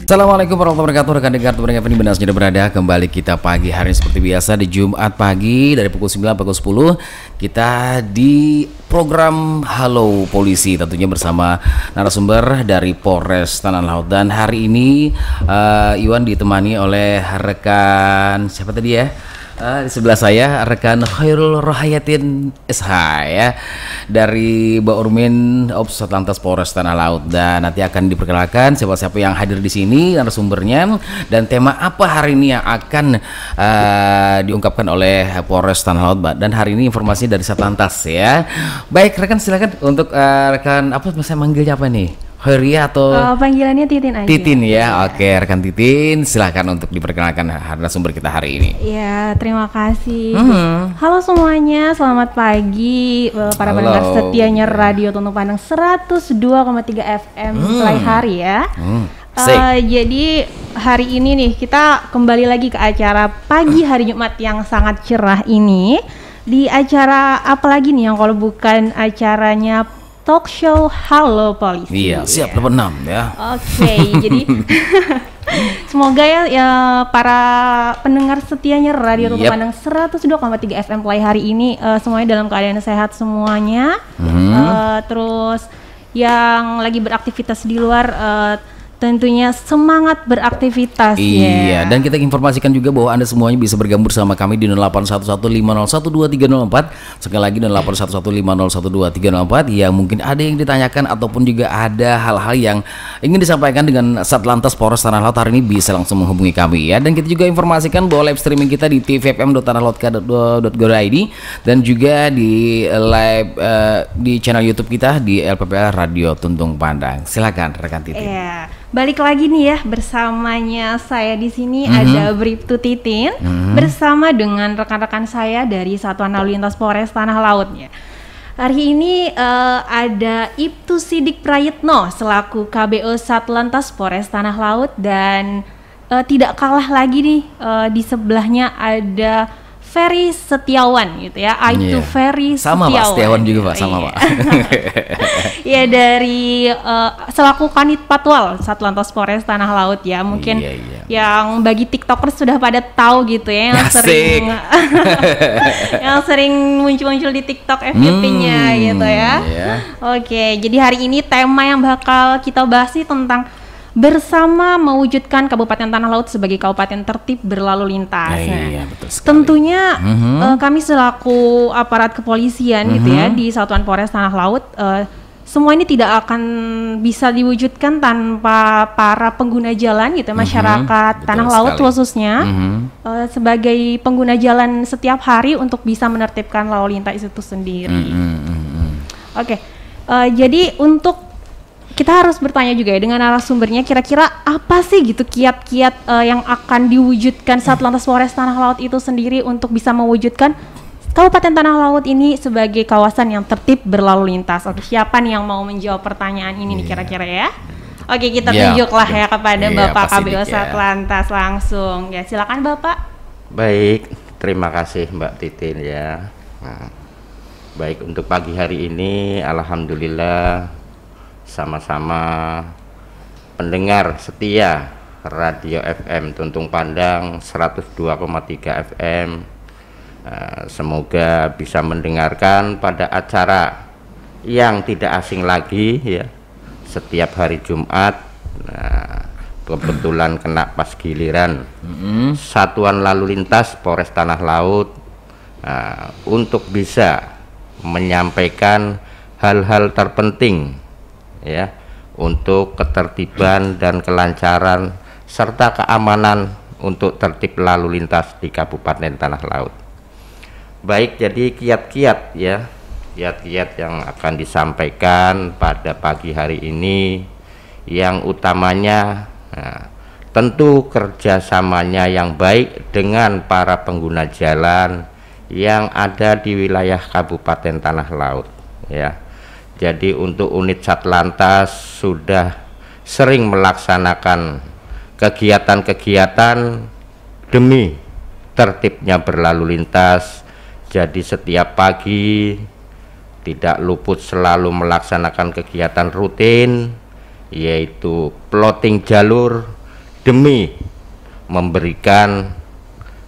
Assalamualaikum warahmatullahi wabarakatuh, rekan dengar teman Feni benar sudah berada kembali kita pagi hari ini seperti biasa di Jumat pagi dari pukul 9 pukul 10 kita di program Halo Polisi tentunya bersama narasumber dari Polres Tanah Laut. Dan hari ini Iwan ditemani oleh rekan siapa tadi ya? Di sebelah saya rekan Khairul Rohayatin SH ya dari Baormin Ops Satlantas Polres Tanah Laut, dan nanti akan diperkenalkan siapa-siapa yang hadir di sini narasumbernya dan tema apa hari ini yang akan diungkapkan oleh Polres Tanah Laut. Dan hari ini informasi dari Satlantas ya. Baik rekan, silakan untuk rekan apa saya manggilnya apa nih? Khairia atau panggilannya Titin aja. Titin ya. Oke, rekan Titin, silakan untuk diperkenalkan narasumber kita hari ini. Ya, terima kasih. Halo semuanya, selamat pagi para pendengar setianya Radio Tuntung Pandang 102,3 FM Play hari ya. Jadi hari ini nih kita kembali lagi ke acara pagi hari Jumat yang sangat cerah ini. Di acara apa lagi nih yang kalau bukan acaranya talk show Halo Polisi. Iya, siap level 6 ya. Oke, jadi semoga ya para pendengar setianya Radio Tuntung Pandang 102,3 FM Play hari ini semuanya dalam keadaan sehat semuanya. Terus yang lagi beraktivitas di luar tentunya semangat beraktivitas. Iya, dan kita informasikan juga bahwa Anda semuanya bisa bergabung bersama kami di 0811501234. Sekali lagi 0811501234. Ya, mungkin ada yang ditanyakan ataupun juga ada hal-hal yang ingin disampaikan dengan Satlantas Polres Tanah Laut hari ini, bisa langsung menghubungi kami ya. Dan kita juga informasikan bahwa live streaming kita di tvfm.tanahLaut.go.id dan juga di live di channel YouTube kita di LPPL Radio Tuntung Pandang. Silakan rekan Titin. Balik lagi nih ya, bersamanya saya di sini ada Bribtu Titin bersama dengan rekan-rekan saya dari Satuan Lalu Lintas Polres Tanah Laut ya. Hari ini ada Ibtu Sidik Prayitno selaku KBO Satlantas Polres Tanah Laut, dan tidak kalah lagi nih di sebelahnya ada Ferry Setiawan gitu ya, Aibtu Ferry sama Setiawan. Pak Setiawan juga Pak, sama Pak. Ya dari selaku Kanit Patwal Satlantas Polres Tanah Laut ya, mungkin yang bagi TikTokers sudah pada tahu gitu ya, yang sering yang sering muncul-muncul di TikTok FYP-nya gitu ya. Oke, jadi hari ini tema yang bakal kita bahas sih tentang bersama mewujudkan Kabupaten Tanah Laut sebagai kabupaten tertib berlalu lintas. Betul sekali. Tentunya kami selaku aparat kepolisian gitu ya di Satuan Polres Tanah Laut, semua ini tidak akan bisa diwujudkan tanpa para pengguna jalan gitu, masyarakat Tanah Laut khususnya sebagai pengguna jalan setiap hari untuk bisa menertibkan lalu lintas itu sendiri. Oke, jadi untuk kita harus bertanya juga ya dengan narasumbernya, kira-kira apa sih gitu kiat-kiat yang akan diwujudkan Satlantas Polres Tanah Laut itu sendiri untuk bisa mewujudkan Kabupaten Tanah Laut ini sebagai kawasan yang tertib berlalu lintas. Oke, siapa nih yang mau menjawab pertanyaan ini nih kira-kira ya? Oke, kita tunjuklah ya kepada Bapak KBO Satlantas langsung. Ya, silakan Bapak. Baik, terima kasih Mbak Titin ya. Baik, untuk pagi hari ini alhamdulillah sama-sama pendengar setia Radio FM Tuntung Pandang 102,3 FM, semoga bisa mendengarkan pada acara yang tidak asing lagi ya, setiap hari Jumat. Kebetulan kena pas giliran Satuan Lalu Lintas Polres Tanah Laut untuk bisa menyampaikan hal-hal terpenting ya untuk ketertiban dan kelancaran serta keamanan untuk tertib lalu lintas di Kabupaten Tanah Laut. Baik, jadi kiat-kiat ya, kiat-kiat yang akan disampaikan pada pagi hari ini yang utamanya tentu kerjasamanya yang baik dengan para pengguna jalan yang ada di wilayah Kabupaten Tanah Laut ya. Jadi untuk unit Satlantas sudah sering melaksanakan kegiatan-kegiatan demi tertibnya berlalu lintas. Jadi setiap pagi tidak luput selalu melaksanakan kegiatan rutin, yaitu plotting jalur demi memberikan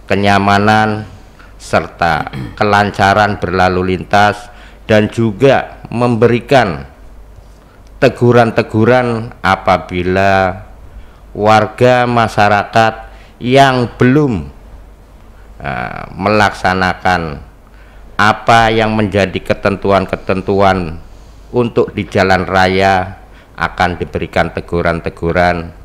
kenyamanan serta kelancaran berlalu lintas dan juga memberikan teguran-teguran apabila warga masyarakat yang belum melaksanakan apa yang menjadi ketentuan-ketentuan untuk di jalan raya akan diberikan teguran-teguran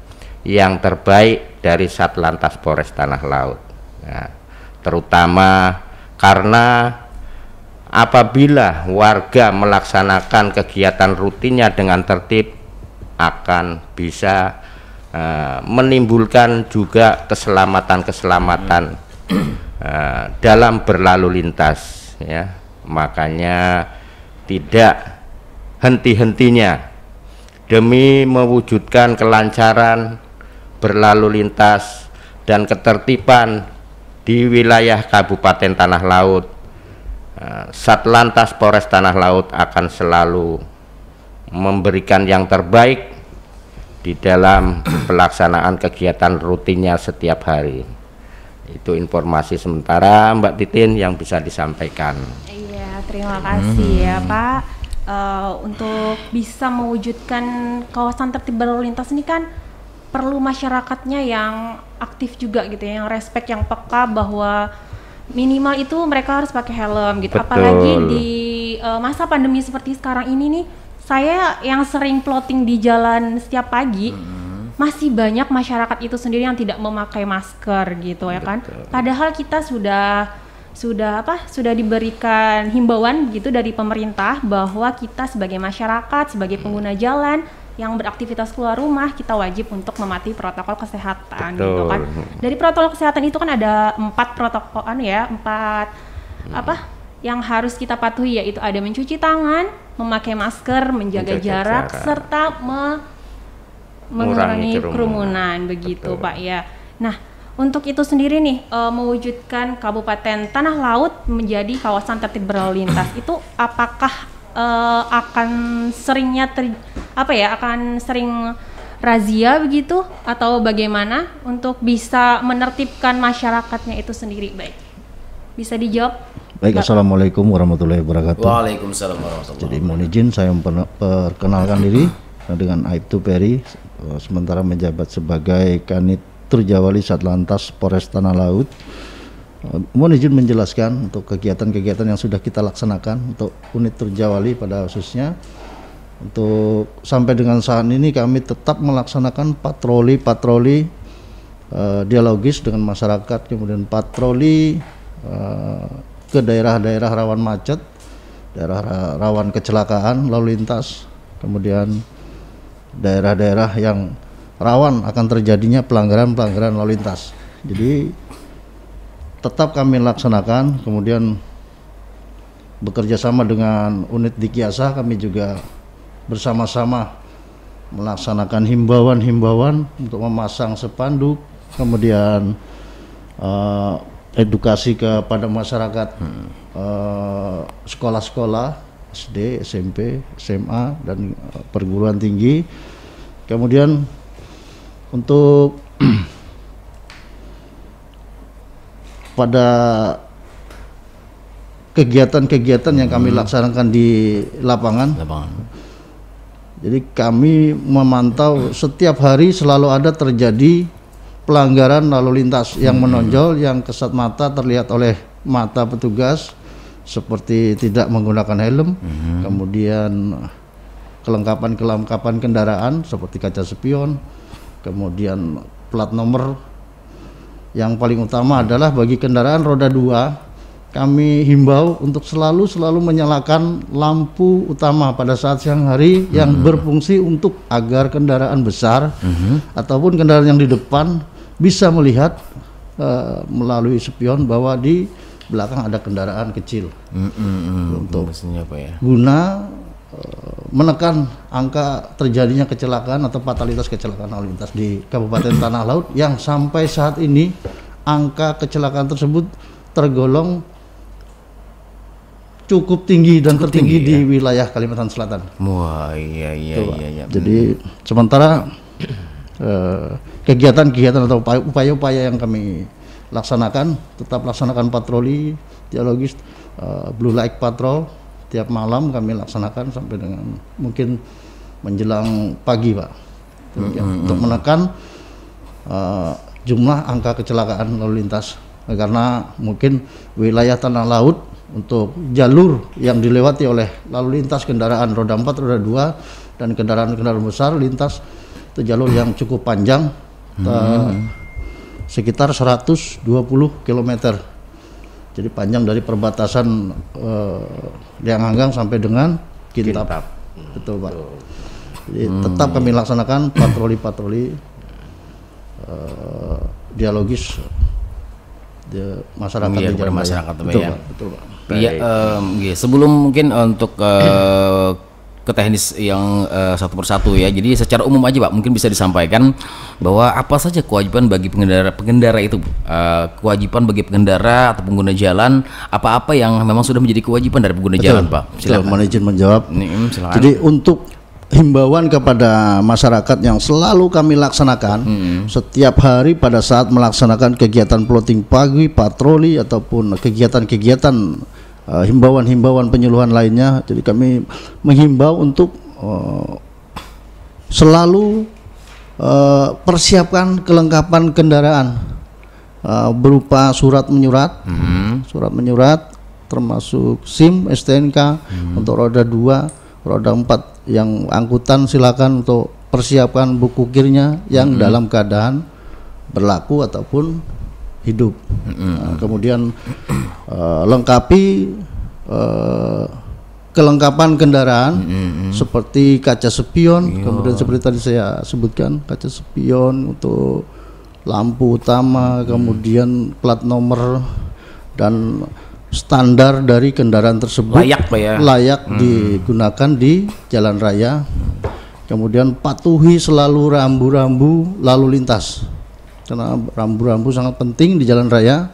yang terbaik dari Satlantas Polres Tanah Laut. Ya, terutama karena apabila warga melaksanakan kegiatan rutinnya dengan tertib akan bisa menimbulkan juga keselamatan dalam berlalu lintas, ya. Makanya tidak henti-hentinya demi mewujudkan kelancaran berlalu lintas dan ketertiban di wilayah Kabupaten Tanah Laut, Satlantas Polres Tanah Laut akan selalu memberikan yang terbaik di dalam pelaksanaan kegiatan rutinnya setiap hari. Itu informasi sementara Mbak Titin yang bisa disampaikan. Iya, terima kasih ya Pak. Untuk bisa mewujudkan kawasan tertib berlalu lintas ini kan perlu masyarakatnya yang aktif juga gitu ya, yang respect, yang peka bahwa minimal itu mereka harus pakai helm gitu. Betul. Apalagi di masa pandemi seperti sekarang ini nih, saya yang sering plotting di jalan setiap pagi, masih banyak masyarakat itu sendiri yang tidak memakai masker gitu ya kan. Padahal kita sudah diberikan himbauan gitu dari pemerintah bahwa kita sebagai masyarakat, sebagai pengguna jalan yang beraktivitas keluar rumah, kita wajib untuk mematuhi protokol kesehatan. Gitu kan. Dari protokol kesehatan itu kan ada 4 protokol yang harus kita patuhi, yaitu ada mencuci tangan, memakai masker, menjaga jarak, serta mengurangi kerumunan begitu. Betul. Pak ya. Nah, untuk itu sendiri nih, mewujudkan Kabupaten Tanah Laut menjadi kawasan tertib berlalu lintas itu apakah akan seringnya akan sering razia begitu atau bagaimana untuk bisa menertibkan masyarakatnya itu sendiri? Baik, bisa dijawab? Baik, Assalamualaikum warahmatullahi wabarakatuh. Waalaikumsalam warahmatullahi wabarakatuh. Jadi mohon izin saya memperkenalkan diri dengan Aibtu Peri, sementara menjabat sebagai Kanit Turjawali Satlantas Polres Tanah Laut. Mohon izin menjelaskan untuk kegiatan-kegiatan yang sudah kita laksanakan untuk unit Turjawali pada khususnya. Untuk sampai dengan saat ini kami tetap melaksanakan patroli dialogis dengan masyarakat, kemudian patroli ke daerah-daerah rawan macet, daerah rawan kecelakaan lalu lintas, kemudian daerah-daerah yang rawan akan terjadinya pelanggaran lalu lintas. Jadi tetap kami laksanakan, kemudian bekerja sama dengan unit Dikiasa, kami juga bersama-sama melaksanakan himbauan untuk memasang spanduk, kemudian edukasi kepada masyarakat, sekolah-sekolah SD, SMP, SMA, dan perguruan tinggi. Kemudian untuk pada kegiatan-kegiatan yang kami laksanakan di lapangan. Jadi kami memantau setiap hari selalu ada terjadi pelanggaran lalu lintas yang menonjol, yang kesat mata terlihat oleh mata petugas seperti tidak menggunakan helm, kemudian kelengkapan kendaraan seperti kaca spion, kemudian plat nomor. Yang paling utama adalah bagi kendaraan roda 2, kami himbau untuk selalu menyalakan lampu utama pada saat siang hari yang berfungsi untuk agar kendaraan besar ataupun kendaraan yang di depan bisa melihat melalui spion bahwa di belakang ada kendaraan kecil untuk guna menekan angka terjadinya kecelakaan atau fatalitas kecelakaan lalu lintas di Kabupaten Tanah Laut, yang sampai saat ini angka kecelakaan tersebut tergolong cukup tinggi dan tertinggi di wilayah Kalimantan Selatan. Wah, iya. Jadi sementara kegiatan-kegiatan atau upaya-upaya yang kami laksanakan, tetap laksanakan patroli dialogis, blue light patrol tiap malam kami laksanakan sampai dengan mungkin menjelang pagi, Pak. Untuk menekan jumlah angka kecelakaan lalu lintas, karena mungkin wilayah tanah laut untuk jalur yang dilewati oleh lalu lintas kendaraan roda 4, roda 2 dan kendaraan-kendaraan besar lintas itu jalur yang cukup panjang, sekitar 120 km. Jadi panjang dari perbatasan Lianganggang sampai dengan Kintab. Betul, Pak. Jadi tetap kami laksanakan patroli-patroli dialogis di masyarakat, iya, di jalan masyarakat. Betul, ya. Pak. Betul, Pak. Iya, sebelum mungkin untuk ke teknis yang satu persatu ya. Jadi secara umum aja Pak, mungkin bisa disampaikan bahwa apa saja kewajiban bagi pengendara itu, kewajiban bagi pengendara atau pengguna jalan, apa-apa yang memang sudah menjadi kewajiban dari pengguna jalan, Pak. Silakan. Mohon izin menjawab. Silakan. Jadi untuk himbauan kepada masyarakat yang selalu kami laksanakan setiap hari pada saat melaksanakan kegiatan plotting pagi, patroli ataupun kegiatan-kegiatan himbauan-himbauan penyuluhan lainnya. Jadi kami menghimbau untuk selalu persiapkan kelengkapan kendaraan berupa surat menyurat termasuk SIM, STNK untuk roda 2, roda 4 yang angkutan silakan untuk persiapkan buku kirnya yang dalam keadaan berlaku ataupun hidup. Kemudian lengkapi kelengkapan kendaraan seperti kaca spion, kemudian seperti tadi saya sebutkan kaca spion untuk lampu utama, kemudian plat nomor dan standar dari kendaraan tersebut layak, Pak, ya? Layak digunakan di jalan raya. Kemudian patuhi selalu rambu-rambu lalu lintas, karena rambu-rambu sangat penting di jalan raya.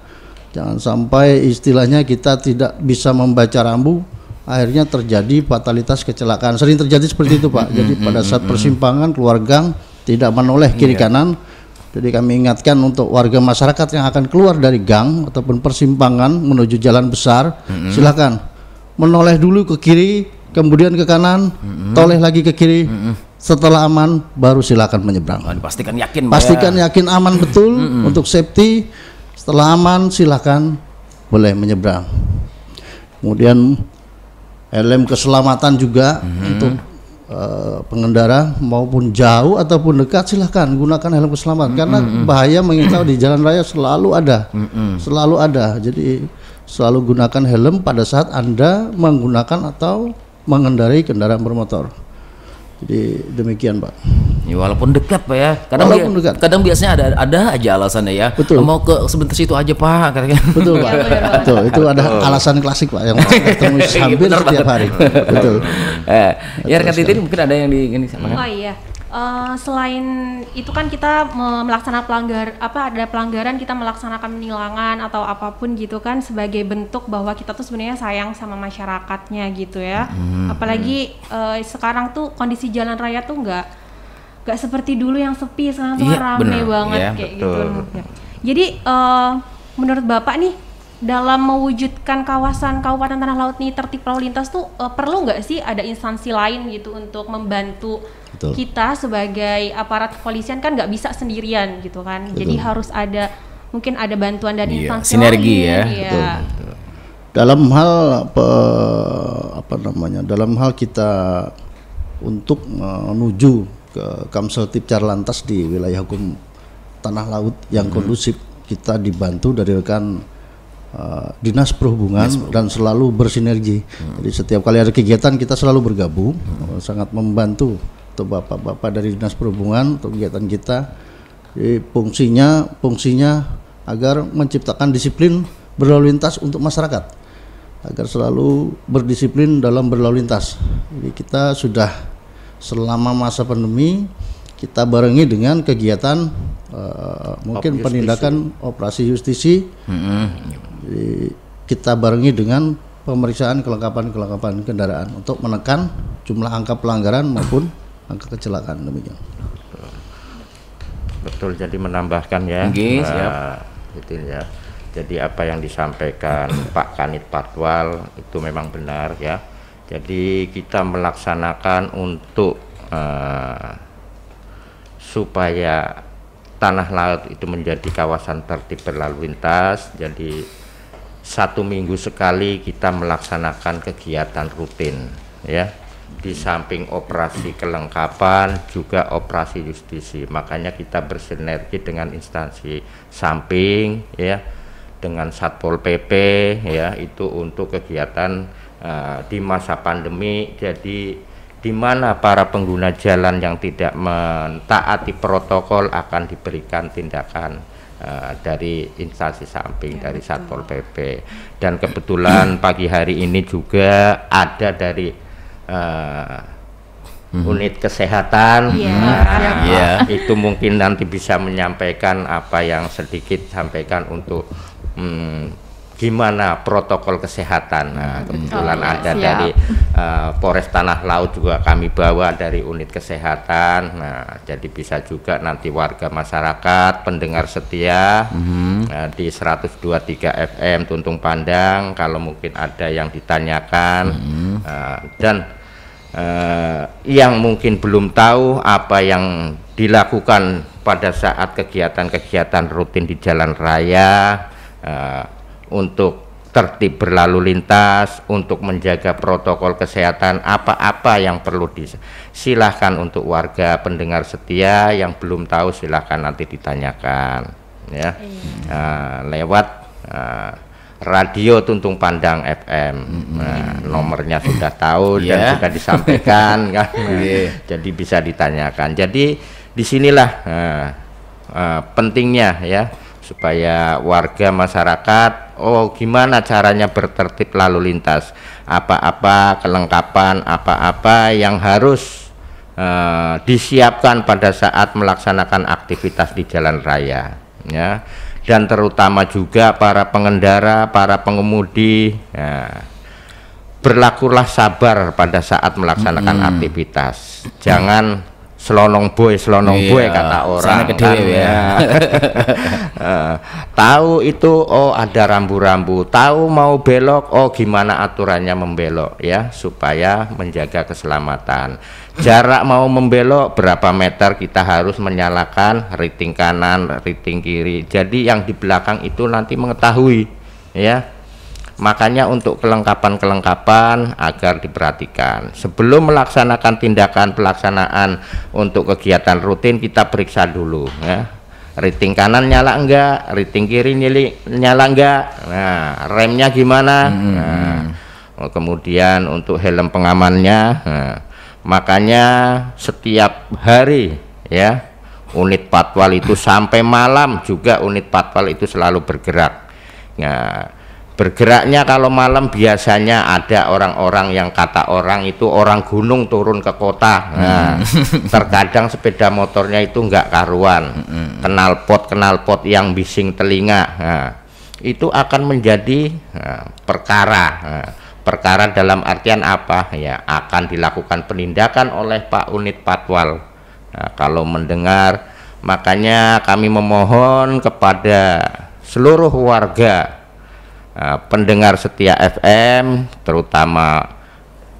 Jangan sampai istilahnya kita tidak bisa membaca rambu, akhirnya terjadi fatalitas kecelakaan. Sering terjadi seperti itu, Pak. Jadi pada saat persimpangan keluar gang tidak menoleh kiri kanan. Jadi kami ingatkan untuk warga masyarakat yang akan keluar dari gang ataupun persimpangan menuju jalan besar, silakan menoleh dulu ke kiri, kemudian ke kanan, toleh lagi ke kiri. Setelah aman baru silakan menyeberang. Pastikan yakin, pastikan yakin aman betul untuk safety. Setelah aman silakan boleh menyeberang. Kemudian helm keselamatan juga untuk pengendara maupun jauh ataupun dekat silahkan gunakan helm keselamatan, karena bahaya mengintai di jalan raya selalu ada. Jadi selalu gunakan helm pada saat Anda menggunakan atau mengendarai kendaraan bermotor. Jadi demikian, Pak. Ya, walaupun dekat, Pak, ya. Kadang biasanya ada aja alasannya ya. Betul. Mau ke sebentar situ aja, Pak. Betul, Pak. Betul. Itu ada alasan klasik, Pak, yang ketemu hampir setiap hari. Betul. Ya, rekan Titin mungkin ada yang ini. Oh iya. Selain itu kan kita melaksanakan ada pelanggaran, kita melaksanakan penilangan atau apapun gitu kan sebagai bentuk bahwa kita tuh sebenarnya sayang sama masyarakatnya gitu ya. Apalagi sekarang tuh kondisi jalan raya tuh nggak seperti dulu yang sepi, sekarang tuh rame banget kayak gitu. Jadi menurut Bapak nih, dalam mewujudkan kawasan Kabupaten Tanah Laut nih tertib lalu lintas tuh perlu nggak sih ada instansi lain gitu untuk membantu kita sebagai aparat kepolisian? Kan nggak bisa sendirian gitu kan. Jadi harus mungkin ada bantuan dari instansi sinergi lain. Betul. Dalam hal dalam hal kita untuk menuju ke Kamseltib Carlantas di wilayah hukum Tanah Laut yang kondusif, kita dibantu dari rekan Dinas Perhubungan dan selalu bersinergi. Jadi setiap kali ada kegiatan kita selalu bergabung, sangat membantu untuk bapak-bapak dari Dinas Perhubungan untuk kegiatan kita. Jadi fungsinya agar menciptakan disiplin berlalu lintas untuk masyarakat, agar selalu berdisiplin dalam berlalu lintas. Jadi kita sudah selama masa pandemi kita barengi dengan kegiatan mungkin penindakan operasi justisi. Jadi kita barengi dengan pemeriksaan kelengkapan kendaraan untuk menekan jumlah angka pelanggaran maupun angka kecelakaan, demikian. Betul, jadi menambahkan ya. Siap. Itu ya. Jadi apa yang disampaikan Pak Kanit Patwal itu memang benar ya. Jadi kita melaksanakan untuk supaya tanah laut itu menjadi kawasan tertib berlalu lintas. Jadi 1 minggu sekali kita melaksanakan kegiatan rutin ya. Di samping operasi kelengkapan juga operasi justisi. Makanya kita bersinergi dengan instansi samping ya, dengan Satpol PP ya, itu untuk kegiatan di masa pandemi. Jadi di mana para pengguna jalan yang tidak mentaati protokol akan diberikan tindakan dari instansi samping dari Satpol PP. Dan kebetulan pagi hari ini juga ada dari unit kesehatan. Itu mungkin nanti bisa menyampaikan apa yang sedikit sampaikan untuk gimana protokol kesehatan. Kebetulan ada dari Polres Tanah Laut juga kami bawa dari unit kesehatan. Jadi bisa juga nanti warga masyarakat pendengar setia di 102.3 FM Tuntung Pandang kalau mungkin ada yang ditanyakan dan yang mungkin belum tahu apa yang dilakukan pada saat kegiatan-kegiatan rutin di jalan raya untuk tertib berlalu lintas, untuk menjaga protokol kesehatan, apa-apa yang perlu silahkan untuk warga pendengar setia yang belum tahu silahkan nanti ditanyakan ya. Lewat radio Tuntung Pandang FM. Nomornya sudah tahu dan sudah disampaikan kan. Jadi bisa ditanyakan. Jadi disinilah pentingnya ya, supaya warga masyarakat gimana caranya bertertib lalu lintas, apa-apa kelengkapan, apa-apa yang harus disiapkan pada saat melaksanakan aktivitas di jalan raya ya. Dan terutama juga para pengendara, para pengemudi berlakulah sabar pada saat melaksanakan aktivitas. Jangan selonong boy kata orang kan, tahu itu ada rambu-rambu, tahu mau belok gimana aturannya membelok ya, supaya menjaga keselamatan. Jarak mau membelok berapa meter kita harus menyalakan riting kanan, riting kiri. Jadi yang di belakang itu nanti mengetahui ya. Makanya untuk kelengkapan-kelengkapan agar diperhatikan. Sebelum melaksanakan tindakan pelaksanaan untuk kegiatan rutin kita periksa dulu ya. Riting kanan nyala enggak, riting kiri nyala enggak. Nah, remnya gimana? Kemudian untuk helm pengamannya. Makanya setiap hari ya unit patwal itu sampai malam juga unit patwal itu selalu bergerak. Nah, bergeraknya kalau malam biasanya ada orang-orang yang kata orang itu orang gunung turun ke kota. Nah, terkadang sepeda motornya itu enggak karuan, knalpot yang bising telinga. Nah, itu akan menjadi perkara. Perkara dalam artian apa ya, akan dilakukan penindakan oleh Pak Unit Patwal. Nah, kalau mendengar, makanya kami memohon kepada seluruh warga pendengar setia FM, terutama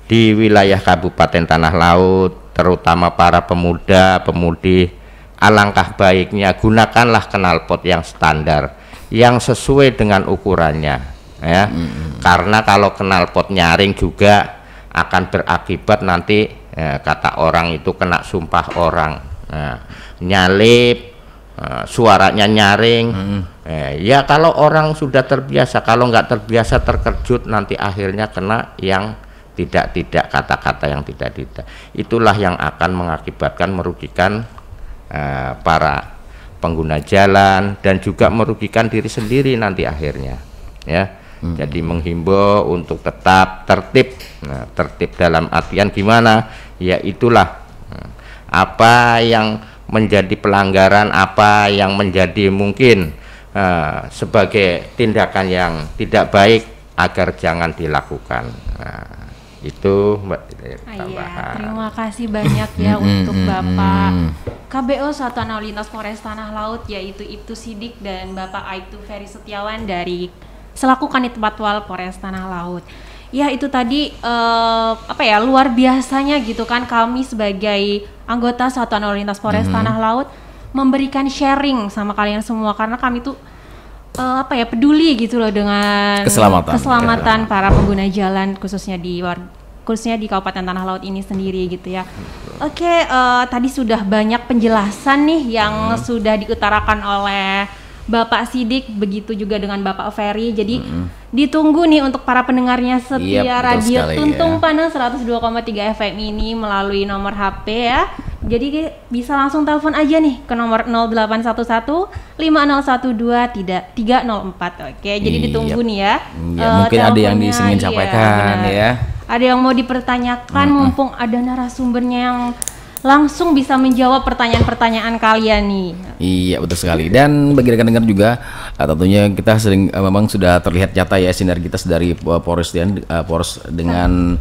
di wilayah Kabupaten Tanah Laut, terutama para pemuda-pemudi, alangkah baiknya gunakanlah knalpot yang standar, yang sesuai dengan ukurannya ya. Karena kalau knalpot nyaring juga akan berakibat nanti kata orang itu kena sumpah orang. Nyalip, suaranya nyaring. Ya kalau orang sudah terbiasa, kalau nggak terbiasa terkejut nanti akhirnya kena yang tidak kata-kata yang tidak. Itulah yang akan mengakibatkan merugikan para pengguna jalan dan juga merugikan diri sendiri nanti akhirnya ya. Jadi menghimbau untuk tetap tertib. Nah, tertib dalam artian gimana? Ya itulah apa yang menjadi pelanggaran, apa yang menjadi mungkin sebagai tindakan yang tidak baik agar jangan dilakukan. Nah, itu Mbak tambahan. Terima kasih banyak ya untuk Bapak KBO Satuan Lalu Lintas Polres Tanah Laut, yaitu Ibtu Sidik dan Bapak Aibtu Ferry Setiawan dari selaku Kanit Patwal Polres Tanah Laut. Ya itu tadi luar biasanya gitu kan kami sebagai anggota Satuan Lalu Lintas Polres Tanah Laut memberikan sharing sama kalian semua karena kami tuh peduli gitu loh dengan keselamatan para pengguna jalan khususnya di Kabupaten Tanah Laut ini sendiri gitu ya. Oke, tadi sudah banyak penjelasan nih yang sudah diutarakan oleh Bapak Sidik, begitu juga dengan Bapak Ferry. Jadi ditunggu nih untuk para pendengarnya setia radio Tuntung Panang 102,3 FM ini melalui nomor HP ya. Jadi bisa langsung telepon aja nih ke nomor 0811 5012 304. Oke, jadi ditunggu nih ya. Mungkin ada yang disingin sampaikan ya. Ada yang mau dipertanyakan mumpung ada narasumbernya yang langsung bisa menjawab pertanyaan-pertanyaan kalian nih. Iya betul sekali. Dan bagi rekan dengar juga tentunya kita sering memang sudah terlihat nyata ya sinergitas dari Polres dengan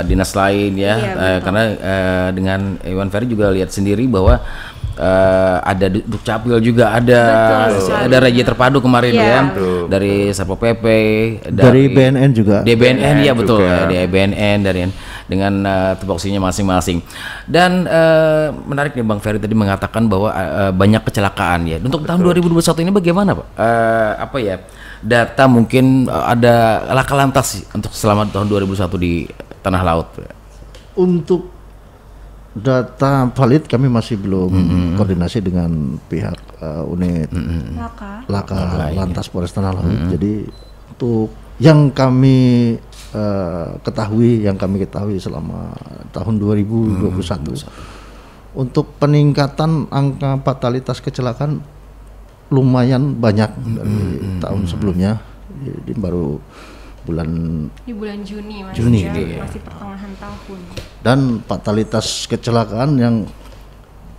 dinas lain ya. Karena dengan Iwan Ferry juga lihat sendiri bahwa ada Dukcapil juga ada Raja Terpadu kemarin ya dari Satpol PP dari BNN juga DBNN ya betul di BNN dari dengan tupoksinya masing-masing. Dan menarik nih Bang Ferry tadi mengatakan bahwa banyak kecelakaan ya. Untuk tahun 2021 ini bagaimana Pak? Data mungkin ada laka lantas untuk selama tahun 2021 di Tanah Laut. Untuk data valid kami masih belum koordinasi dengan pihak unit Laka Lantas Polres Tanah Laut. Jadi untuk yang kami ketahui selama tahun 2021 untuk peningkatan angka fatalitas kecelakaan lumayan banyak dari tahun sebelumnya. Jadi baru di bulan Juni masih pertengahan tahun. Dan fatalitas kecelakaan yang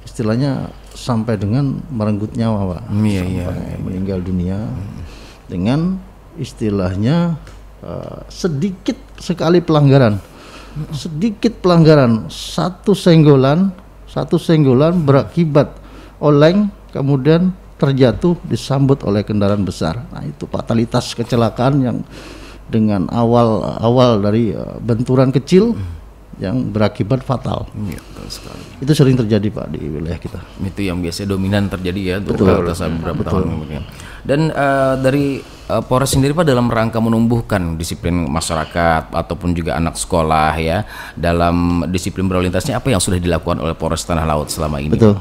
istilahnya sampai dengan merenggut nyawa, Pak. Sampai meninggal dunia dengan istilahnya sedikit sekali pelanggaran. Satu senggolan berakibat oleng kemudian terjatuh disambut oleh kendaraan besar. Nah, itu fatalitas kecelakaan yang dengan awal dari benturan kecil yang berakibat fatal. Itu sering terjadi Pak di wilayah kita. Itu yang biasanya dominan terjadi ya beberapa tahun kemudian. Dan dari Polres sendiri Pak dalam rangka menumbuhkan disiplin masyarakat ataupun juga anak sekolah ya dalam disiplin berlalu lintasnya, apa yang sudah dilakukan oleh Polres Tanah Laut selama ini? Betul.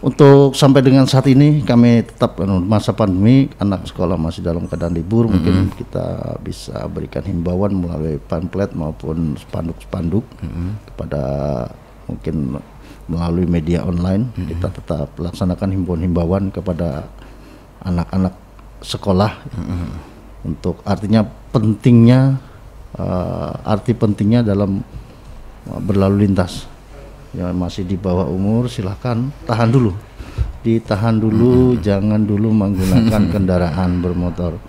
Untuk sampai dengan saat ini kami tetap masa pandemi anak sekolah masih dalam keadaan libur, mungkin kita bisa berikan himbauan melalui pamflet maupun spanduk-spanduk kepada mungkin melalui media online. Kita tetap laksanakan himbauan-himbauan kepada anak-anak sekolah untuk arti pentingnya dalam berlalu lintas. Yang masih di bawah umur silahkan ditahan dulu, jangan dulu menggunakan kendaraan bermotor.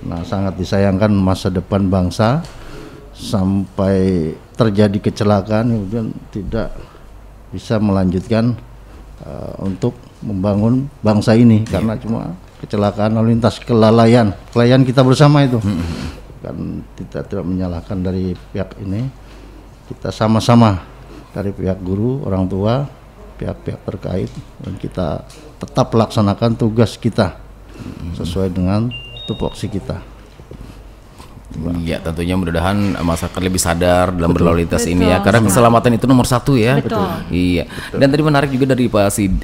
Nah, sangat disayangkan masa depan bangsa sampai terjadi kecelakaan kemudian tidak bisa melanjutkan untuk membangun bangsa ini karena cuma kecelakaan lalu lintas, kelalaian kita bersama itu. Kan kita tidak menyalahkan dari pihak ini, kita sama-sama dari pihak guru, orang tua, pihak-pihak terkait, dan kita tetap laksanakan tugas kita sesuai dengan tupoksi kita. Iya, tentunya mudah-mudahan masyarakat lebih sadar dalam berlalu lintas ini ya, karena keselamatan itu nomor satu ya. Iya. Dan tadi menarik juga dari Pak Sidik,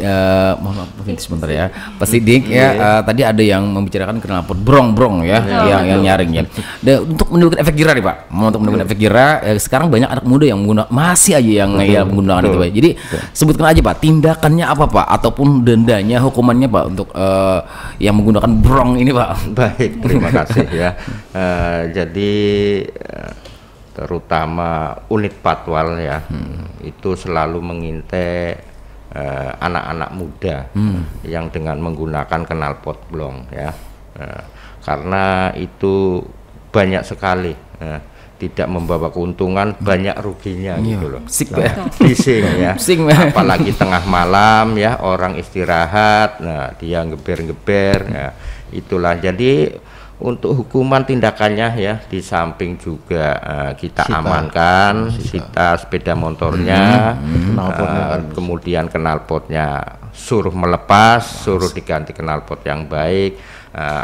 sebentar ya, Pak Sidik ya, tadi ada yang membicarakan knalpot brong ya, yang nyaring ya. Dan untuk menimbulkan efek jerah nih Pak, untuk menimbulkan efek jerah, sekarang banyak anak muda yang masih aja yang menggunakan itu Pak. Jadi sebutkan aja Pak, tindakannya apa Pak, ataupun dendanya, hukumannya Pak untuk yang menggunakan brong ini Pak. Baik, terima kasih ya. Jadi terutama unit Patwal ya, itu selalu mengintai anak-anak muda yang dengan menggunakan knalpot blong ya, karena itu banyak sekali tidak membawa keuntungan, banyak ruginya gitu loh. Bising ya. Apalagi tengah malam ya, orang istirahat, nah dia geber-geber, nah itulah. Jadi untuk hukuman tindakannya ya, di samping juga kita amankan, sita sepeda motornya, kemudian knalpotnya suruh melepas, suruh diganti knalpot yang baik.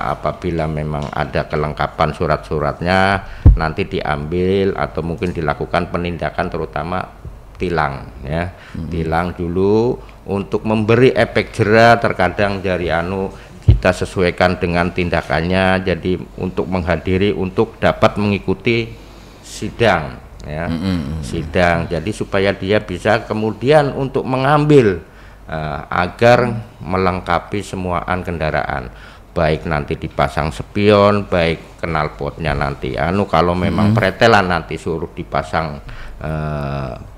Apabila memang ada kelengkapan surat-suratnya, nanti diambil atau mungkin dilakukan penindakan, terutama tilang ya. Tilang dulu untuk memberi efek jera. Terkadang dari kita sesuaikan dengan tindakannya, jadi untuk menghadiri, untuk dapat mengikuti sidang ya, sidang, jadi supaya dia bisa kemudian untuk mengambil agar melengkapi semuaan kendaraan, baik nanti dipasang spion, baik knalpotnya nanti kalau memang pretelan nanti suruh dipasang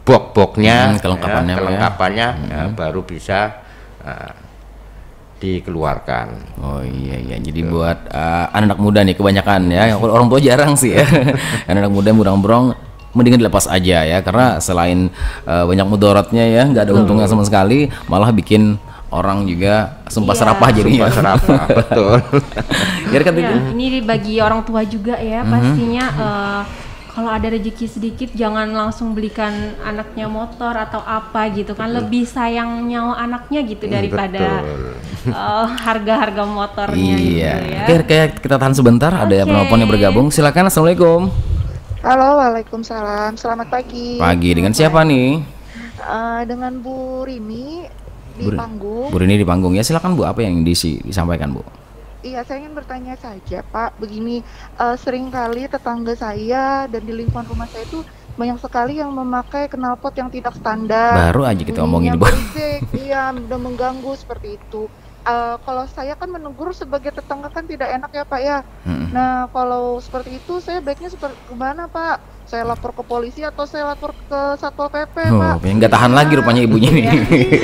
box-boxnya, kelengkapannya baru bisa dikeluarkan. Oh iya, jadi buat anak muda nih kebanyakan ya, orang tua jarang sih ya. Anak muda murang-murang mendingan dilepas aja ya, karena selain banyak mudaratnya ya, nggak ada untungnya sama sekali, malah bikin orang juga sumpah serapah jadinya. Sumpah serapah, betul. Ini bagi orang tua juga ya, pastinya kalau ada rezeki sedikit jangan langsung belikan anaknya motor atau apa gitu kan, lebih sayang nyawa anaknya gitu daripada harga-harga motornya gitu ya. Oke, kayak kita tahan sebentar, ada penelpon yang bergabung. Silakan. Assalamualaikum. Halo, waalaikumsalam. Selamat pagi. Pagi, dengan siapa nih? Dengan Bu Rini di panggung. Bu Rini di panggung ya, silakan Bu, apa yang disampaikan Bu? Iya, saya ingin bertanya saja Pak, begini, seringkali tetangga saya dan di lingkungan rumah saya itu banyak sekali yang memakai knalpot yang tidak standar. Baru aja kita ngomongin Bu. Iya, udah mengganggu seperti itu. Kalau saya kan menegur sebagai tetangga kan tidak enak ya Pak ya. Nah kalau seperti itu saya baiknya seperti kemana Pak? Saya lapor ke polisi atau saya lapor ke Satpol PP Pak? Nggak tahan lagi rupanya ibunya nih.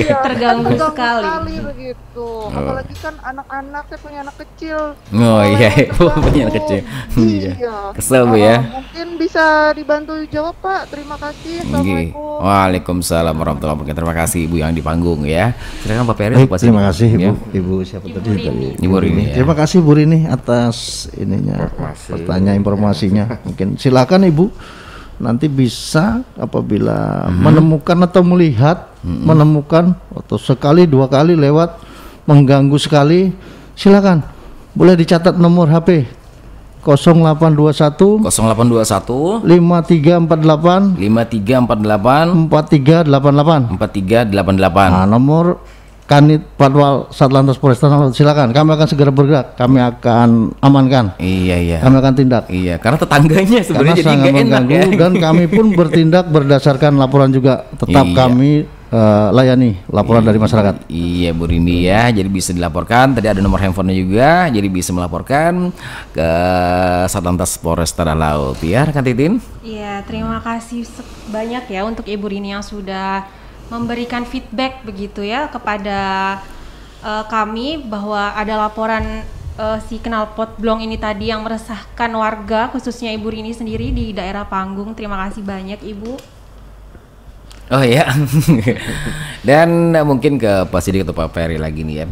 Iya, terganggu sekali begitu. Apalagi kan anak-anak, saya punya anak kecil. Oh iya, punya anak kecil. Iya. Kesel Bu ya. Mungkin bisa dibantu jawab Pak. Terima kasih. Assalamualaikum. Waalaikumsalam warahmatullahi wabarakatuh. Terima kasih Ibu yang di panggung ya. Silakan Pak Peri. Terima kasih Ibu. Ibu siapa tadi? Ibu Rini. Terima kasih Bu Rini atas pertanyaan informasinya. Mungkin silakan Ibu. Nanti bisa apabila menemukan atau melihat menemukan atau sekali dua kali lewat mengganggu sekali, silakan boleh dicatat nomor HP 0821 0821 5348 4388 4388. Nah, nomor Kanit Patwal Satlantas Polres Tanah Laut, silakan. Kami akan segera bergerak. Kami akan amankan. Iya. Kami akan tindak. Iya, karena tetangganya sebenarnya jadi sangat mengganggu ya. Dan kami pun bertindak berdasarkan laporan juga. Tetap kami layani laporan dari masyarakat. Iya Bu Rini ya, jadi bisa dilaporkan. Tadi ada nomor handphonenya juga, jadi bisa melaporkan ke Satlantas Polres Tanah Laut ya, Rekan Titin. Iya, terima kasih banyak ya untuk Ibu Rini yang sudah memberikan feedback begitu ya kepada kami bahwa ada laporan si knalpot blong ini tadi yang meresahkan warga, khususnya Ibu Rini sendiri di daerah Panggung. Terima kasih banyak Ibu. Oh ya. Dan mungkin ke Pak Sidik atau Pak Peri lagi nih ya.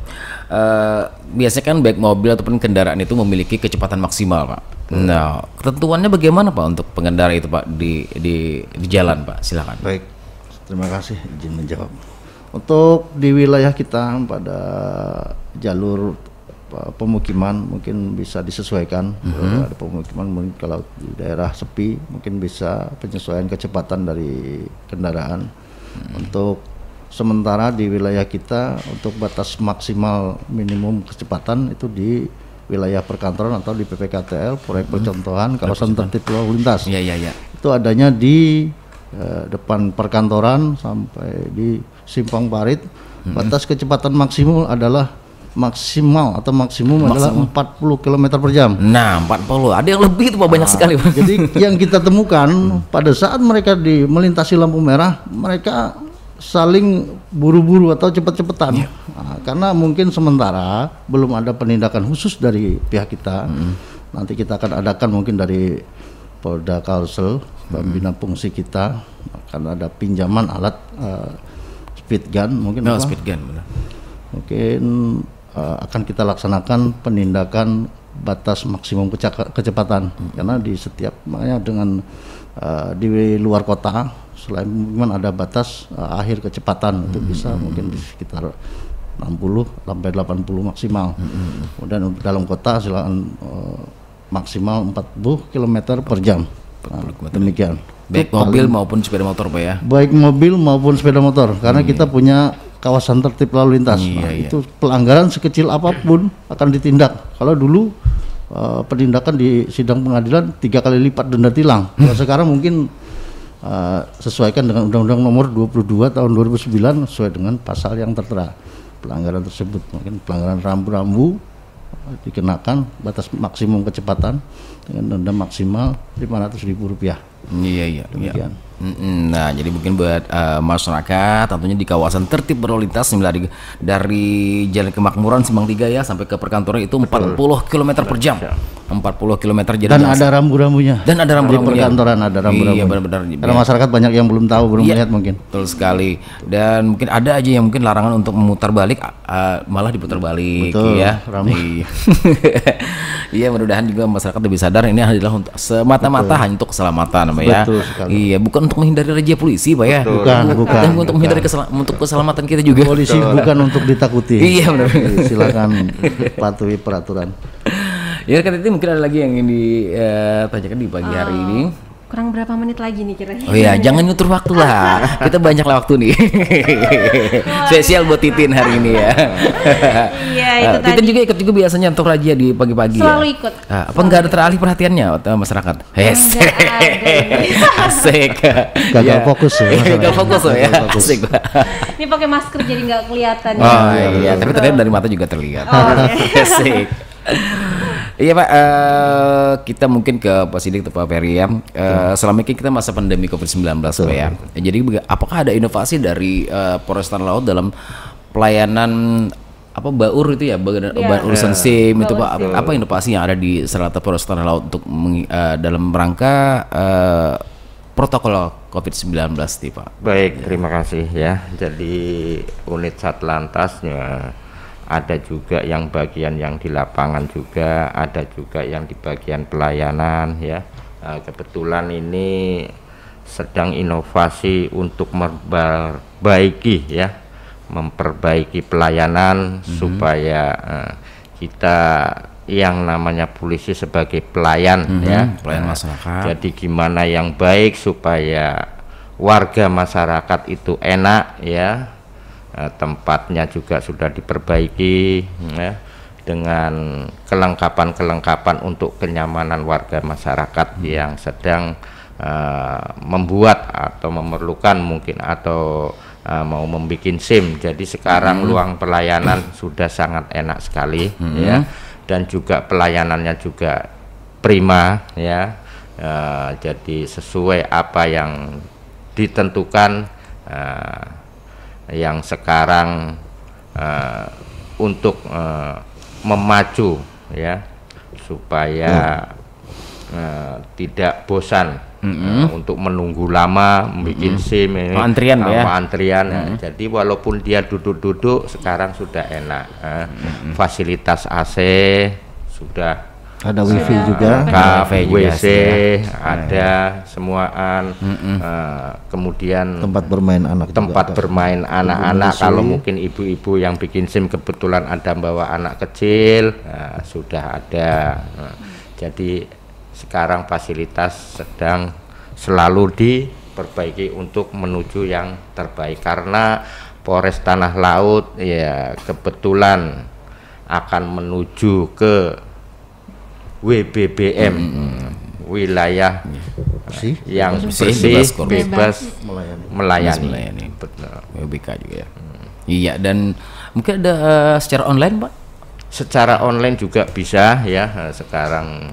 Biasanya kan baik mobil ataupun kendaraan itu memiliki kecepatan maksimal Pak. Nah, ketentuannya bagaimana Pak untuk pengendara itu Pak di jalan Pak? Silakan. Baik. Terima kasih izin menjawab. Untuk di wilayah kita pada jalur pemukiman mungkin bisa disesuaikan. Ada pemukiman mungkin kalau di daerah sepi mungkin bisa penyesuaian kecepatan dari kendaraan. Untuk sementara di wilayah kita untuk batas maksimal minimum kecepatan itu di wilayah perkantoran atau di PPKTL, proyek percontohan kawasan tertib lalu lintas. Iya. Itu adanya di depan perkantoran sampai di Simpang Parit. Batas kecepatan maksimum adalah maksimum adalah 40 km per jam. Nah, 40. Ada yang lebih itu Pak, banyak sekali. Jadi yang kita temukan pada saat mereka melintasi lampu merah, mereka saling buru-buru atau cepet-cepetan. Nah, karena mungkin sementara belum ada penindakan khusus dari pihak kita. Nanti kita akan adakan mungkin dari Polda Kalsel, pembina fungsi kita akan ada pinjaman alat speed gun mungkin speed gun benar. Mungkin akan kita laksanakan penindakan batas maksimum kecepatan karena di setiap makanya dengan di luar kota selain memang ada batas akhir kecepatan itu bisa mungkin di sekitar 60 sampai 80 maksimal. Kemudian untuk dalam kota silakan maksimal 40 km per jam. Demikian. Baik mobil maupun sepeda motor Pak ya. Baik mobil maupun sepeda motor karena kita punya kawasan tertib lalu lintas. Itu pelanggaran sekecil apapun akan ditindak. Kalau dulu penindakan di sidang pengadilan 3 kali lipat denda tilang. Kalau sekarang mungkin sesuaikan dengan Undang-Undang Nomor 22 Tahun 2009 sesuai dengan pasal yang tertera. Pelanggaran tersebut mungkin pelanggaran rambu-rambu dikenakan batas maksimum kecepatan dengan denda maksimal Rp500.000. Iya. Demikian. Nah, jadi mungkin buat masyarakat tentunya di kawasan tertib berlalu lintas dari Jalan Kemakmuran Simpang 3 ya sampai ke perkantoran itu 40 km per jam. 40 km jadi dan ada rambu-rambunya. Dan ada rambu-rambunya. Di perkantoran ada rambu-rambu. Iya, benar-benar. Karena masyarakat banyak yang belum tahu, belum melihat mungkin. Betul sekali. Dan mungkin ada aja yang mungkin larangan untuk memutar balik malah diputar balik. Betul, ya. Iya, mudah-mudahan juga masyarakat lebih sadar ini adalah untuk semata-mata hanya untuk keselamatan, Pak ya. Betul sekali. Iya, bukan untuk menghindari razia polisi, Pak ya. Bukan. Dan untuk menghindari untuk keselamatan kita juga. Polisi bukan untuk ditakuti. Iya, benar. Silakan patuhi peraturan. Ya, kan itu mungkin ada lagi yang ingin ditanyakan di pagi hari ini. Kurang berapa menit lagi nih kira-kira? Oh iya, jangan nyetur waktu lah. Kita banyak lah waktu nih. Spesial buat Titin hari ini ya. Iya, itu tadi. Titin juga ikut juga biasanya untuk razia di pagi-pagi. Selalu ya? ikut. Apa enggak ada teralih perhatiannya masyarakat? Asik. Gagal fokus ya. Gagal fokus ya. Asik. Ini pakai masker jadi nggak kelihatan. Oh iya, tapi ternyata dari mata juga terlihat. Asik. Iya Pak, kita mungkin ke Pak Sidik atau Pak Ferry ya. Selama ini kita masa pandemi COVID-19 Pak ya. Jadi apakah ada inovasi dari Polres Tanah Laut dalam pelayanan apa BAUR itu ya, urusan SIM itu Pak? Apa inovasi yang ada di Serata Polres Tanah Laut untuk dalam rangka protokol COVID-19 nih Pak? Baik, terima kasih ya. Jadi unit Satlantasnya ada juga yang bagian yang di lapangan juga, ada juga yang di bagian pelayanan ya. Kebetulan ini sedang inovasi untuk memperbaiki pelayanan supaya kita yang namanya polisi sebagai pelayan ya, pelayan masyarakat. Jadi gimana yang baik supaya warga masyarakat itu enak ya. Tempatnya juga sudah diperbaiki ya, dengan kelengkapan untuk kenyamanan warga masyarakat yang sedang membuat atau memerlukan mungkin atau mau membuat SIM. Jadi sekarang luang pelayanan sudah sangat enak sekali ya, dan juga pelayanannya juga prima ya. Jadi sesuai apa yang ditentukan yang sekarang untuk memacu ya supaya tidak bosan untuk menunggu lama membuat SIM ini antrian ya. Jadi walaupun dia duduk-duduk sekarang sudah enak. Fasilitas AC sudah ada wifi juga, kafe WC ada semuaan, kemudian tempat bermain anak-anak kalau mungkin ibu-ibu yang bikin SIM kebetulan ada bawa anak kecil, sudah ada. Jadi sekarang fasilitas sedang selalu diperbaiki untuk menuju yang terbaik karena Polres Tanah Laut ya kebetulan akan menuju ke WBBM wilayah yang bersih, bebas melayani. WBK juga ya. Iya, dan mungkin ada secara online Pak? Secara online juga bisa ya sekarang.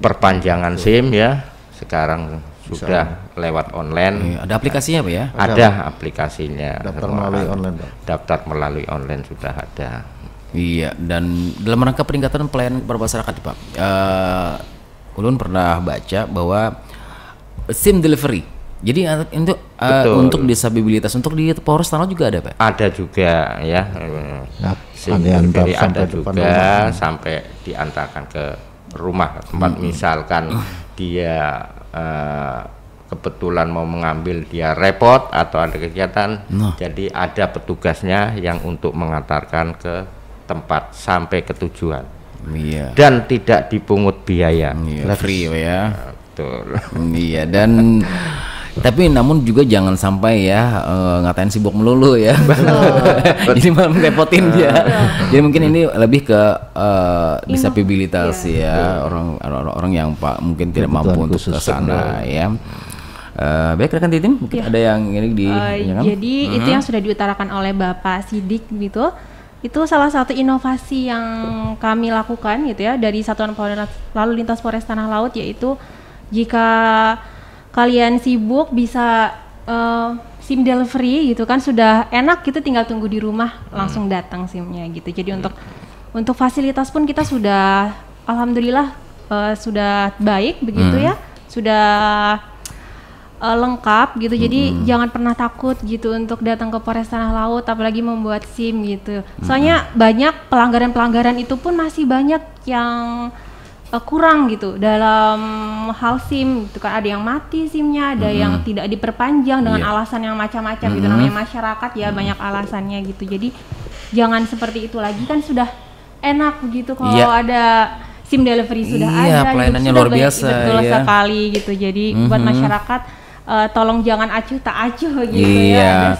Perpanjangan SIM ya sekarang sudah lewat online. Ada aplikasinya Pak ya? Ada aplikasinya. Daftar melalui online sudah ada. Iya, dan dalam rangka peningkatan pelayanan kepada masyarakat Pak, Ulun pernah baca bahwa SIM delivery. Jadi untuk disabilitas, untuk di Polres Tanah juga ada, Pak? Ada juga ya. SIM delivery ada juga sampai diantarkan ke rumah tempat. Misalkan dia kebetulan mau mengambil, dia repot atau ada kegiatan, jadi ada petugasnya yang untuk mengantarkan ke tempat sampai ke tujuan. Dan tidak dipungut biaya. Free ya. Betul. Iya, dan tapi namun juga jangan sampai ya ngatain sibuk melulu ya. Jadi malah ngerepotin dia. Jadi mungkin ini lebih ke disabilitas ya, orang yang mungkin tidak mampu untuk ke sana ya. Baik rekan Titin, mungkin ada yang ini jadi itu yang sudah diutarakan oleh Bapak Sidik gitu. Itu salah satu inovasi yang kami lakukan gitu ya dari Satuan Lalu Lintas Polres Tanah Laut, yaitu jika kalian sibuk bisa SIM delivery gitu kan, sudah enak, kita tinggal tunggu di rumah langsung datang SIM-nya gitu. Jadi untuk fasilitas pun kita sudah alhamdulillah sudah baik begitu ya, sudah lengkap gitu. Jadi jangan pernah takut gitu untuk datang ke Polres Tanah Laut apalagi membuat SIM gitu. Soalnya banyak pelanggaran-pelanggaran itu pun masih banyak yang kurang gitu dalam hal SIM gitu kan. Ada yang mati SIM-nya, ada yang tidak diperpanjang dengan alasan yang macam-macam gitu. Namanya masyarakat ya, banyak alasannya gitu. Jadi jangan seperti itu lagi, kan sudah enak begitu kalau ada SIM delivery sudah ada, pelayanannya sudah luar biasa, betul sekali gitu. Jadi buat masyarakat tolong jangan acuh tak acuh gitu ya.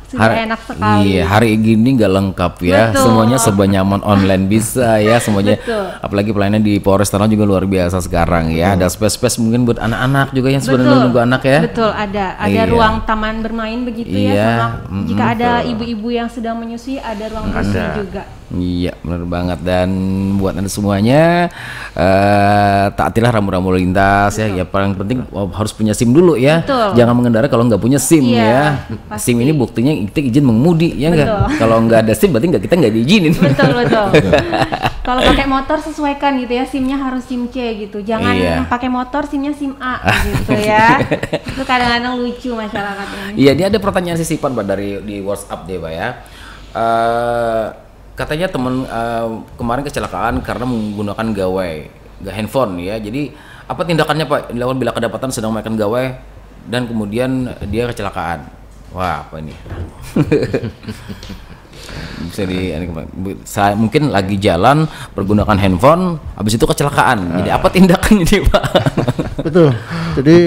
Sudah enak sekali. Iya, hari gini nggak lengkap ya. Betul. Semuanya serba nyaman online bisa ya semuanya. Betul. Apalagi pelayanan di Polres Tanah juga luar biasa sekarang ya. Ada space mungkin buat anak-anak juga yang sebenarnya nunggu anak ya. Betul, ada ruang taman bermain begitu ya. Sama jika ada ibu-ibu yang sedang menyusui, ada ruang menyusui juga. Iya, benar banget. Dan buat Anda semuanya taatilah rambu-rambu lalu lintas ya. Ya paling penting harus punya SIM dulu ya. Betul. Jangan mengendara kalau nggak punya SIM ya. Pasti. SIM ini buktinya kita izin mengemudi ya nggak. Kalau nggak ada SIM berarti kita nggak diizinin. Betul. Kalau pakai motor sesuaikan gitu ya, SIM-nya harus SIM C gitu. Jangan pakai motor SIM-nya SIM A gitu ya. Itu kadang-kadang lucu masyarakat ini. Iya, dia ada pertanyaan sisipan Pak dari di WhatsApp deh Pak ya. Katanya teman kemarin kecelakaan karena menggunakan gawai handphone ya. Jadi apa tindakannya Pak dilakukan bila kedapatan sedang memainkan gawai dan kemudian dia kecelakaan? Wah, apa ini? Saya mungkin lagi jalan menggunakan handphone, habis itu kecelakaan. Jadi apa tindakannya nih Pak? Betul. Jadi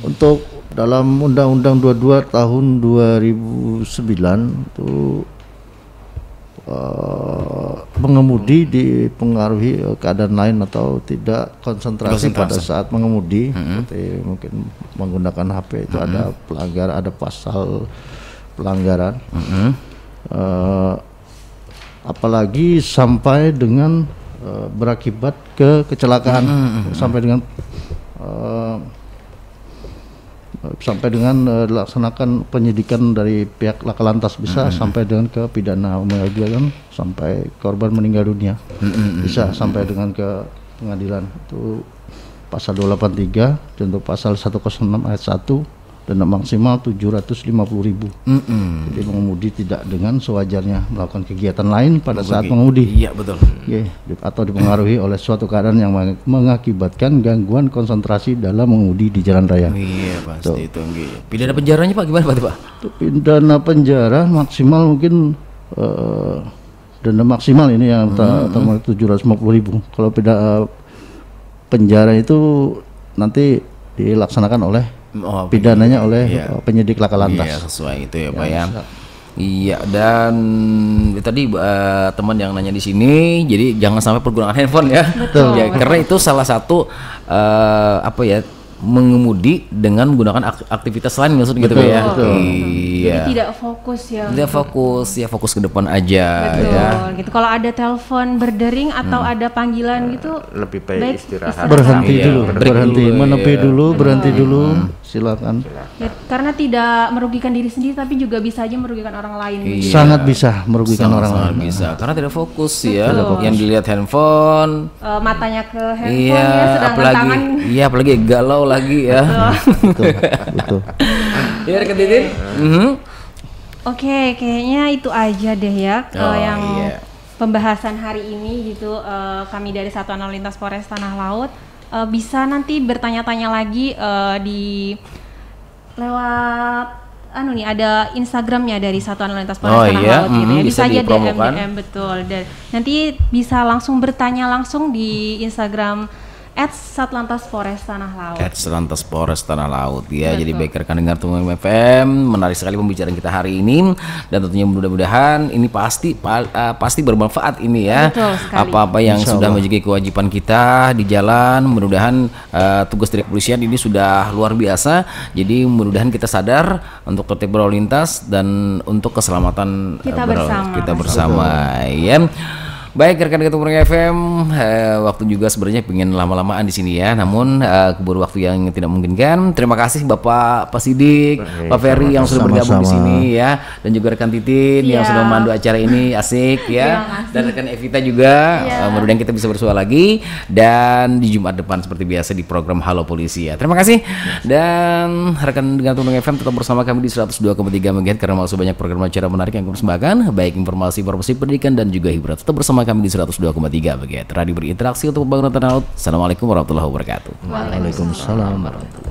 untuk dalam Undang-Undang 22 tahun 2009 itu pengemudi dipengaruhi keadaan lain atau tidak konsentrasi pada saat mengemudi, seperti mungkin menggunakan HP itu ada pelanggaran, ada pasal pelanggaran. Apalagi sampai dengan berakibat ke kecelakaan, sampai dengan dilaksanakan penyidikan dari pihak Laka Lantas bisa sampai dengan ke pidana kan, sampai korban meninggal dunia, bisa sampai dengan ke pengadilan. Itu pasal 283 dan untuk pasal 106 ayat 1 denda maksimal 750.000. Jadi mengemudi tidak dengan sewajarnya melakukan kegiatan lain pada saat mengemudi. Iya betul. Atau dipengaruhi oleh suatu keadaan yang mengakibatkan gangguan konsentrasi dalam mengemudi di jalan raya. Iya pasti itu. Pidana penjaranya Pak gimana Pak? Pidana penjara maksimal mungkin denda maksimal ini yang 750.000. Kalau pidana penjara itu nanti dilaksanakan oleh pidananya oleh penyidik Laka Lantas. Iya, sesuai itu ya Pak ya. Iya, dan tadi teman yang nanya di sini, jadi jangan sampai pergunakan handphone ya. Betul. Ya, karena itu salah satu mengemudi dengan menggunakan aktivitas lain maksudnya gitu ya. Iya. Jadi tidak fokus ya. Tidak fokus ya, fokus ke depan aja. Betul. Ya. Gitu. Kalau ada telepon berdering atau ada panggilan gitu, lebih baik istirahat. Berhenti dulu, menepi dulu, berhenti dulu silakan. Ya, karena tidak merugikan diri sendiri tapi juga bisa aja merugikan orang lain. Iya. Sangat bisa merugikan orang lain. Bisa karena tidak fokus ya. Yang dilihat handphone, Matanya ke handphone iya, ya, sedangkan apalagi tangan apalagi galau lagi ya. Betul, betul. Iya, rekan Titin. Oke, kayaknya itu aja deh ya yang iya. pembahasan hari ini gitu. Kami dari Satuan Lalu Lintas Polres Tanah Laut bisa nanti bertanya-tanya lagi di lewat ada Instagramnya dari Satuan Lalu Lintas Polres Tanah Laut gitu ya. Bisa aja DM betul. Dan nanti bisa langsung bertanya langsung di Instagram @Satlantas Polres Tanah Laut. @Satlantas Polres Tanah Laut ya. Betul. Jadi baik rekan dengar Tunggang FM, menarik sekali pembicaraan kita hari ini dan tentunya mudah-mudahan ini pasti bermanfaat ini ya. Apa-apa yang sudah menjadi kewajiban kita di jalan, mudah-mudahan tugas dari kepolisian ini sudah luar biasa. Jadi mudah-mudahan kita sadar untuk tertib berlalu lintas dan untuk keselamatan kita bersama ya. Baik rekan-rekan Tunggang FM, waktu juga sebenarnya pengen lama-lamaan di sini ya, namun keburu waktu yang tidak memungkinkan. Terima kasih Bapak Sidik, Pak Ferry yang sudah bergabung di sini ya, dan juga rekan Titin yang sudah memandu acara ini asik ya, dan rekan Evita juga. Mudah-mudahan kita bisa bersua lagi dan di Jumat depan seperti biasa di program Halo Polisi ya. Terima kasih dan rekan dengan Tunggang FM tetap bersama kami di 102,3 MHz karena masih banyak program acara menarik yang kami persembahkan, baik informasi pendidikan dan juga hiburan. Tetap bersama kami di 102,3 MHz Radio berinteraksi untuk pembangunan Tanah Laut. Assalamualaikum warahmatullahi wabarakatuh. Waalaikumsalam warahmatullahi wabarakatuh.